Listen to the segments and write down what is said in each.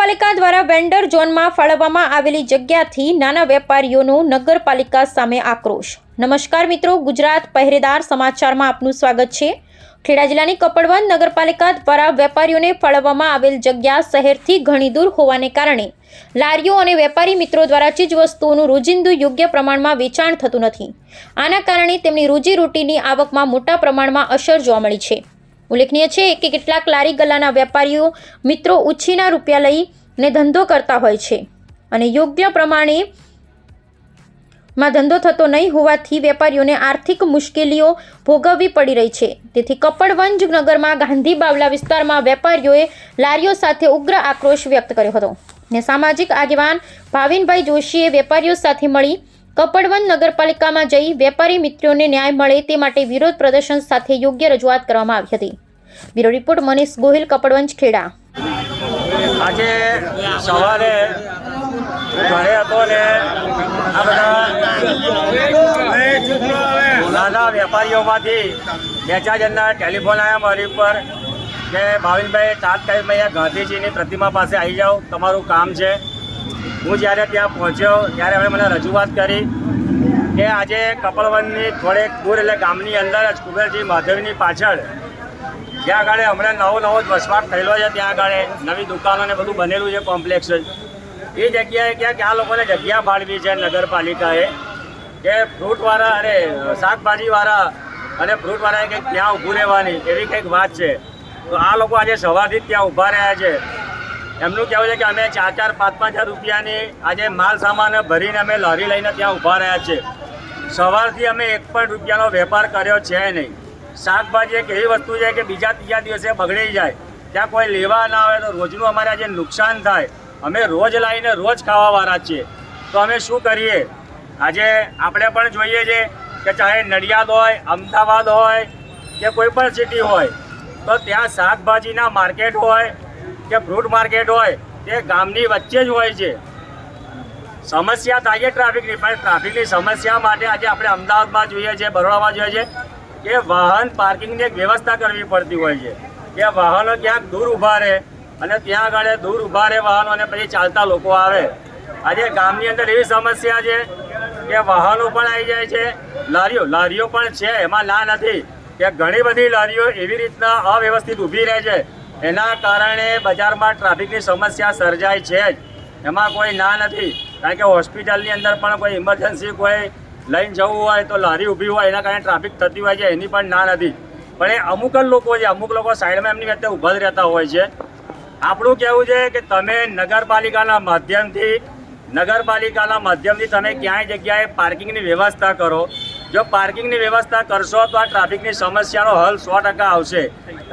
નગરપાલિકા દ્વારા વેન્ડર ઝોનમાં ફાળવવામાં આવેલી જગ્યાથી નાના વેપારીઓનો નગરપાલિકા સામે આક્રોશ। નમસ્કાર મિત્રો, ગુજરાત પહેરેદાર સમાચારમાં આપનું સ્વાગત છે। ખેડા જિલ્લાની કપડવંજ નગરપાલિકા દ્વારા વેપારીઓને ફાળવવામાં આવેલ જગ્યા શહેરથી ઘણી દૂર હોવાને કારણે લારીઓ અને વેપારી મિત્રો દ્વારા ચીજવસ્તુઓનું રોજિંદુ યોગ્ય પ્રમાણમાં વેચાણ થતું નથી। આના કારણે તેમની રોજીરોટીની આવકમાં મોટા પ્રમાણમાં અસર જોવા મળી છે। ઉલ્લેખનીય છે કે કેટલાક લારી ગલ્લાના વેપારીઓ મિત્રો ઉછીના રૂપિયા લઈને ધંધો કરતા હોય છે અને યોગ્ય પ્રમાણેમાં ધંધો થતો નહીં હોવાથી વેપારીઓને આર્થિક મુશ્કેલીઓ ભોગવવી પડી રહી છે। તેથી કપડવંજ નગરમાં ગાંધી બાવલા વિસ્તારમાં વેપારીઓએ લારીઓ સાથે ઉગ્ર આક્રોશ વ્યક્ત કર્યો હતો ને સામાજિક આગેવાન ભાવિનભાઈ જોશીએ વેપારીઓ સાથે મળી કપડવંજ નગરપાલિકામાં જઈ વેપારી મિત્રોને ન્યાય મળે તે માટે વિરોધ પ્રદર્શન સાથે યોગ્ય રજૂઆત કરવામાં આવી હતી। Bureau report Manish Gohil, Kapadvanj, Kheda. આજે સવારે ઘરે હતો ને આ બધા નાના વેપારીઓમાંથી બે ચાર જણના ટેલિફોન આવ્યા મારી ઉપર કે ભાવિનભાઈ તાત્કાલિક અહીંયા ગાંધીજીની પ્રતિમા પાસે આવી જાઓ, તમારું કામ છે। હું જ્યારે ત્યાં પહોંચ્યો ત્યારે એમણે મને રજૂઆત કરી કે આજે કપડવંજની થોડેક દૂર એટલે ગામની અંદર જ કુબેરજી મહાદેવની પાછળ જ્યાં આગળ હમણાં નવો જ વસવાટ થયેલો છે, ત્યાં આગળ નવી દુકાનો ને બધું બનેલું છે, કોમ્પ્લેક્સ એ જગ્યાએ ક્યાંક આ લોકોને જગ્યા ફાળવી છે નગરપાલિકાએ કે ફ્રૂટવાળા અને શાકભાજીવાળા અને ફ્રૂટવાળાએ કંઈક ત્યાં ઊભું રહેવાની એવી કંઈક વાત છે। તો આ લોકો આજે સવારથી જ ત્યાં ઊભા રહ્યા છે। એમનું કહેવું છે કે અમે 4-4, 5-5 હજાર રૂપિયાની આજે માલ સામાન ભરીને અમે લારી લઈને ત્યાં ઊભા રહ્યા છે। સવારથી અમે 1 પણ રૂપિયાનો વેપાર કર્યો છે નહીં। શાકભાજી એક એવી વસ્તુ છે કે બીજા ત્રીજા દિવસે બગડી જાય, ત્યાં કોઈ લેવા ના આવે તો રોજનું અમારે આજે નુકસાન થાય। અમે રોજ લાવીને રોજ ખાવાવાળા છીએ, તો અમે શું કરીએ? આજે આપણે પણ જોઈએ છે કે ચાહે નડિયાદ હોય, અમદાવાદ હોય કે કોઈ પણ સિટી હોય, તો ત્યાં શાકભાજીના માર્કેટ હોય કે ફ્રૂટ માર્કેટ હોય તે ગામની વચ્ચે જ હોય છે। સમસ્યા થાય છે ટ્રાફિકની, પણ ટ્રાફિકની સમસ્યા માટે આજે આપણે અમદાવાદમાં જોઈએ છે, બરોડામાં જોઈએ છે કે વાહન પાર્કિંગની એક વ્યવસ્થા કરવી પડતી હોય છે કે વાહનો ક્યાંક દૂર ઊભા રહે અને ત્યાં આગળ દૂર ઊભા રહે વાહનો અને પછી ચાલતા લોકો આવે। આજે ગામની અંદર એવી સમસ્યા છે કે વાહનો પણ આવી જાય છે, લારીઓ પણ છે, એમાં ના નથી કે ઘણી બધી લારીઓ એવી રીતના અવ્યવસ્થિત ઊભી રહે છે, એના કારણે બજારમાં ટ્રાફિકની સમસ્યા સર્જાય છે જ, એમાં કોઈ ના નથી। કારણ કે હોસ્પિટલની અંદર પણ કોઈ ઇમરજન્સી કોઈ લઈને જવું હોય તો લારી ઊભી હોય એના કારણે ટ્રાફિક થતી હોય છે, એની પણ ના નથી। પણ એ અમુક જ લોકો છે, અમુક લોકો સાઈડમાં એમની વચ્ચે ઊભા જ રહેતા હોય છે। આપણું કહેવું છે કે તમે નગરપાલિકાના માધ્યમથી તમે ક્યાંય જગ્યાએ પાર્કિંગની વ્યવસ્થા કરો। જો પાર્કિંગની વ્યવસ્થા કરશો તો આ ટ્રાફિકની સમસ્યાનો હલ 100% આવશે।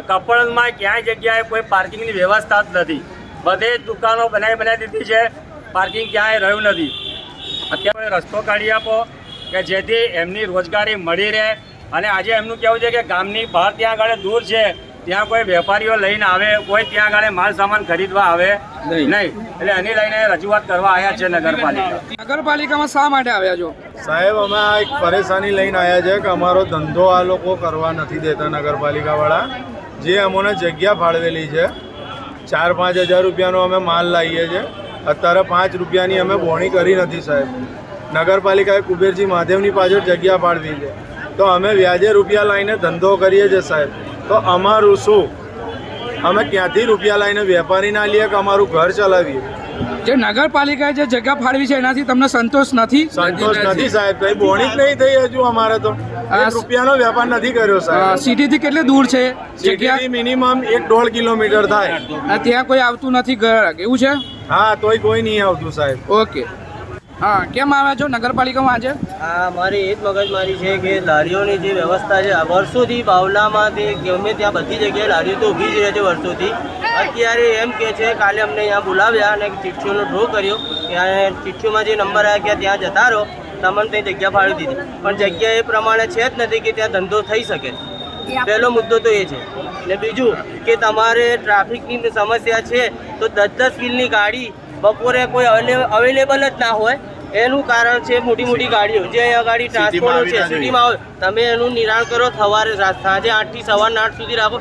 કપડવંજમાં ક્યાંય જગ્યાએ કોઈ પાર્કિંગની વ્યવસ્થા જ નથી, બધે જ દુકાનો બનાવી દીધી છે, પાર્કિંગ ક્યાંય રહ્યું નથી। અત્યારે રસ્તો કાઢી આપો કે જેથી એમની રોજગારી મળી રહે। અને આજે એમનું કહેવું છે કે ગામની બહાર ત્યાં આગળ દૂર છે, ત્યાં કોઈ વેપારીઓ લઈને આવે, કોઈ ત્યાં આગળ માલ સામાન ખરીદવા આવે નહીં, એટલે એની લઈને રજૂઆત કરવા આવ્યા છે નગરપાલિકામાં। શા માટે આવ્યા છો સાહેબ? અમે આ એક પરેશાની લઈને આવ્યા છે કે અમારો ધંધો આ લોકો કરવા નથી દેતા નગરપાલિકાવાળા। જે અમને જગ્યા ફાળવેલી છે 4-5 હજાર રૂપિયાનો અમે માલ લાવીએ છીએ, અત્યારે 5 રૂપિયાની અમે બોણી કરી નથી સાહેબ। નગરપાલિકાએ કુબેરજી મહાદેવની પાછળ જગ્યા ફાળવી છે, તો અમે વ્યાજે રૂપિયા લાવીને ધંધો કરીએ છીએ સાહેબ। તો અમારું શું? અમે ક્યાંથી રૂપિયા લાવીને વેપારી ના લઈએ કે અમારું ઘર ચલાવીએ? જે નગરપાલિકાએ જે જગ્યા ફાળવી છે એનાથી તમને સંતોષ નથી? સંતોષ નથી સાહેબ, કઈ બોણી જ નહીં થઈ હજુ અમારે તો। 1 રૂપિયાનો વેપાર નથી કર્યો સાહેબ। સિટીથી કેટલી દૂર છે જગ્યા? મિનિમમ 1-1.5 કિલોમીટર થાય। ત્યાં કોઈ આવતું નથી ઘર, એવું છે? હા, તોય કોઈ નહીં આવતું સાહેબ। ઓકે, હા, કેમ આવ્યા છો નગરપાલિકામાં આજે? હા, મારી એ જ મગજમારી છે કે લારીઓની જે વ્યવસ્થા છે વર્ષોથી બાવલામાંથી ગમે ત્યાં બધી જગ્યાએ લારીઓ તો ઊભી જ રહે છે વર્ષોથી। અત્યારે એમ કે છે, કાલે અમને અહીંયા બોલાવ્યા અને ચિઠ્ઠીઓનો ડ્રો કર્યો કે ચિઠ્ઠીઓમાં જે નંબર આવ્યા કે ત્યાં જતા રહો, તમને ત્યાં જગ્યા ફાળવી દીધી, પણ જગ્યા એ પ્રમાણે છે જ નથી કે ત્યાં ધંધો થઈ શકે। પહેલો મુદ્દો તો એ છે। ને બીજું કે તમારે ટ્રાફિકની સમસ્યા છે તો 10-10 વ્હીલની ગાડી બપોરે કોઈ અવેલેબલ જ ના હોય, એનું કારણ છે મોટી ગાડીઓ જે અહીંયા ગાડી ટ્રાન્સપોર્ટ છે સિટીમાં હોય, તમે એનું નિરાણ કરો, સવારે સાંજે 8 થી સવારના 8 સુધી રાખો।